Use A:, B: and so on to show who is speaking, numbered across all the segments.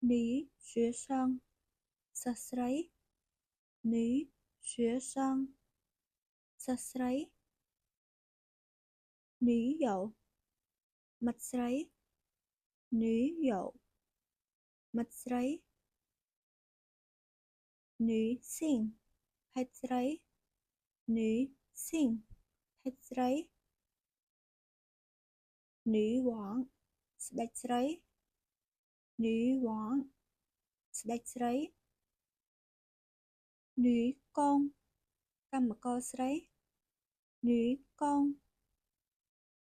A: Ní学生 សិស្សស្រី Ní 学生 សិស្សស្រី Ní 友 មិត្តស្រី Ní 友 មិត្តស្រី Ní ស៊ីង ភេទស្រី Ní ស៊ីង ភេទស្រី Ní ហ្វង ស្ដេចស្រី Ní ហ្វង ស្ដេចស្រី Ní កង កម្មករស្រី Ní កង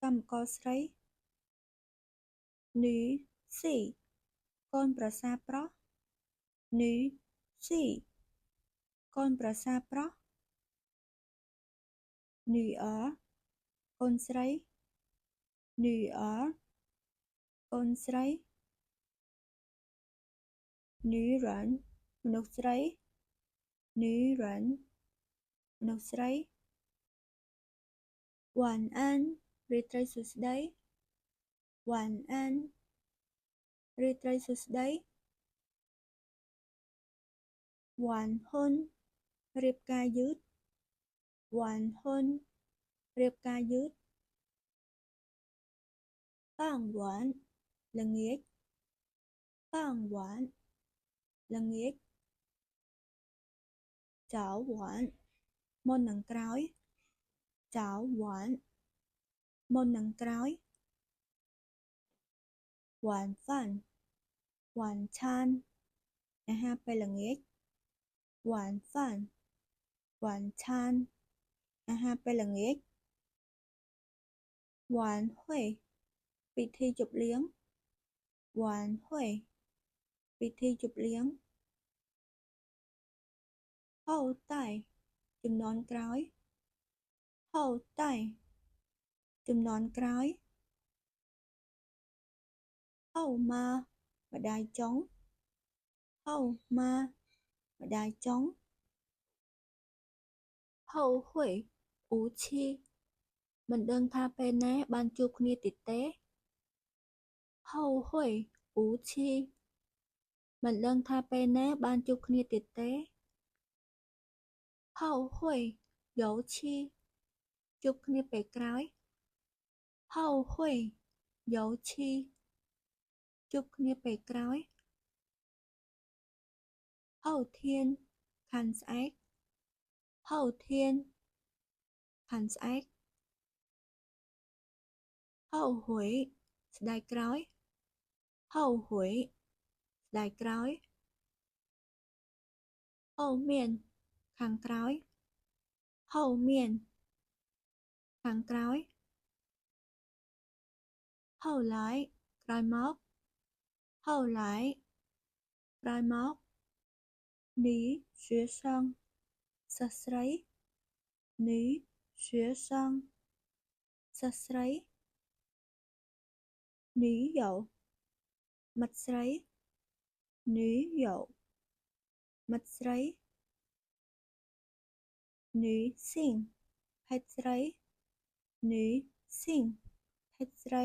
A: កម្មករស្រី Ní ស៊ី កូនប្រសារប្រុស Ní ស៊ី កូនប្រសារប្រុស Ní កូនស្រី Ní កូនស្រី Ní មនុស្សស្រី Ní មនុស្សស្រី វ៉ាន់អាន រាត្រីសួស្តី វ៉ាន់អាន រាត្រីសួស្តី វ៉ាន់ហ៊ុន រៀបការយឺត វ៉ាន់ហ៊ុន រៀបការយឺត 傍វ៉ាន់ ល្ងាច 傍វ៉ាន់ ល្ងាច ចៅវ៉ាន់ មុននឹងក្រោយ ចៅវ៉ាន់ មុននឹងក្រោយ វ៉ាន់ហ្វាន់ វ៉ាន់ឆាន អាហារពេលល្ងាច វ៉ាន់ហ្វាន់ វ៉ាន់ឆាន អាហារពេលល្ងាច វ៉ាន់ហុយ ពិធីជប់លៀង វ៉ាន់ហុយ ពិធីជប់លៀង ហូតៃ ជំនាន់ក្រោយ ហូតៃ ជំនាន់ក្រោយ ហូម៉ា ម្ដាយចុង ហូម៉ា ម្ដាយចុង ហូហុយ អ៊ូឈី មិនដឹងថាពេលណាបានជួបគ្នាទៀតទេ ហូហុយ អ៊ូឈី មិនដឹងថាពេលណាបានជួបគ្នាទៀតទេ ហូហុយ យ៉ូឈី ជួបគ្នាពេលក្រោយ ហូហុយ យ៉ូឈី ជួបគ្នាពេលក្រោយ ហូធៀន ខាន់ស្អែក ហូធៀន ខាន់ស្អែក ហូហុយ ស្ដាយក្រោយ ហូហុយ ស្ដាយក្រោយ ហូមាន ខាងក្រោយ ហូមាន ខាងក្រោយ ហូឡាយ ក្រោយមក ហូឡាយ ក្រោយមក Ní 学生 សិស្សស្រី Ní 学生 សិស្សស្រី Ní 友 មិត្តស្រី Ní 友 មិត្តស្រី Ní ស៊ីង ភេទស្រី Ní ស៊ីង ភេទស្រី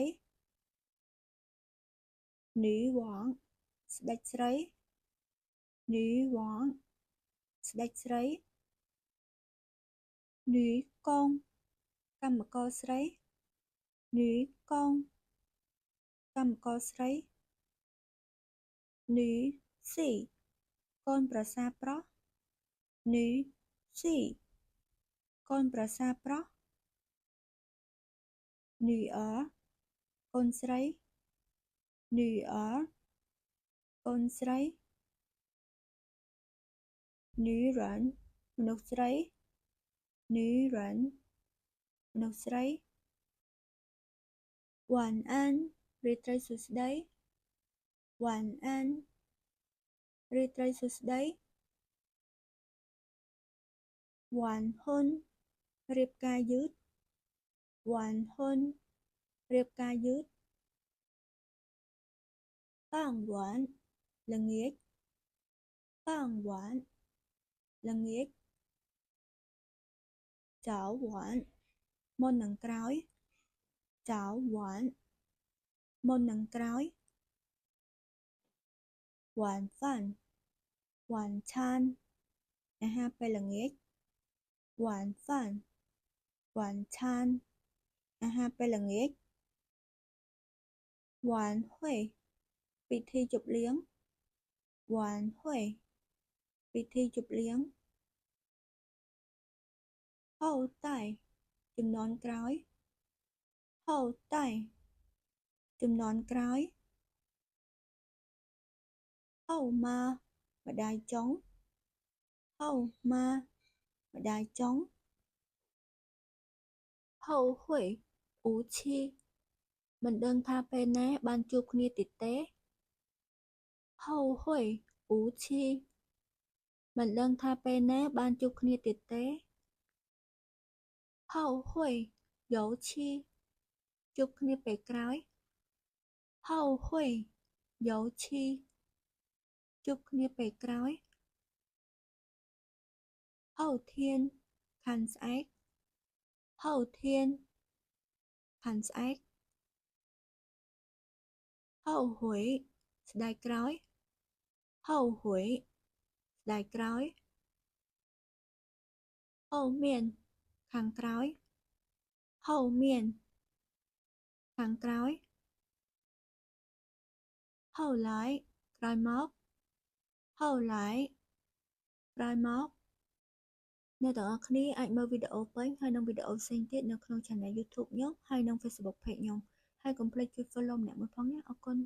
A: Ní ហ្វង ស្ដេចស្រី Ní ហ្វង ស្ដេចស្រី Ní កង កម្មករស្រី Ní កង កម្មករស្រី Ní ស៊ី កូនប្រសារប្រុស Ní ស៊ី កូនប្រសារប្រុស Ní កូនស្រី Ní កូនស្រី Ní មនុស្សស្រី Ní មនុស្សស្រី វ៉ាន់អាន រាត្រីសួស្តី វ៉ាន់អាន រាត្រីសួស្តី វ៉ាន់ហ៊ុន រៀបការយឺត វ៉ាន់ហ៊ុន រៀបការយឺត 傍វ៉ាន់ ល្ងាច 傍វ៉ាន់ ល្ងាច ចៅវ៉ាន់ មុននឹងក្រោយ ចៅវ៉ាន់ មុននឹងក្រោយ晚饭晚餐អាហារពេលល្ងាច晚饭晚餐អាហារពេលល្ងាច晚会ពិធីជប់លៀង晚会ពិធីជប់លៀងហូតែជំនាន់ក្រោយហូតែជំនាន់ក្រោយហូម៉ាម្ដាយចុងហូម៉ាម្ដាយចុងហូហ៊ុយអ៊ូឈីមិនដឹងថាពេលណាបានជួបគ្នាទៀតទេហូហ៊ុយអ៊ូឈីមិនដឹងថាពេលណាបានជួបគ្នាទៀតទេហូហ៊ុយយ៉ូឈីជួបគ្នាពេលក្រោយហូហ៊ុយយ៉ូឈីជួបគ្នាពេលក្រោយហូធៀនខាន់ស្អែកហូធៀនខាន់ស្អែកហូហ៊ុយស្ដាយក្រោយហូហ៊ុយស្ដាយក្រោយហូមានខាងក្រោយហូមានខាងក្រោយហូឡាយក្រោយមកហូឡាយក្រោយមកអ្នកទាំងអស់គ្នាអាចមើលវីដេអូពេញហើយនិងវីដេអូផ្សេងទៀតនៅក្នុង Channel YouTube ខ្ញុំហើយនិង Facebook Page ខ្ញុំហើយកុំភ្លេចជួយ Follow ម្នាក់មួយផងណាអរគុណ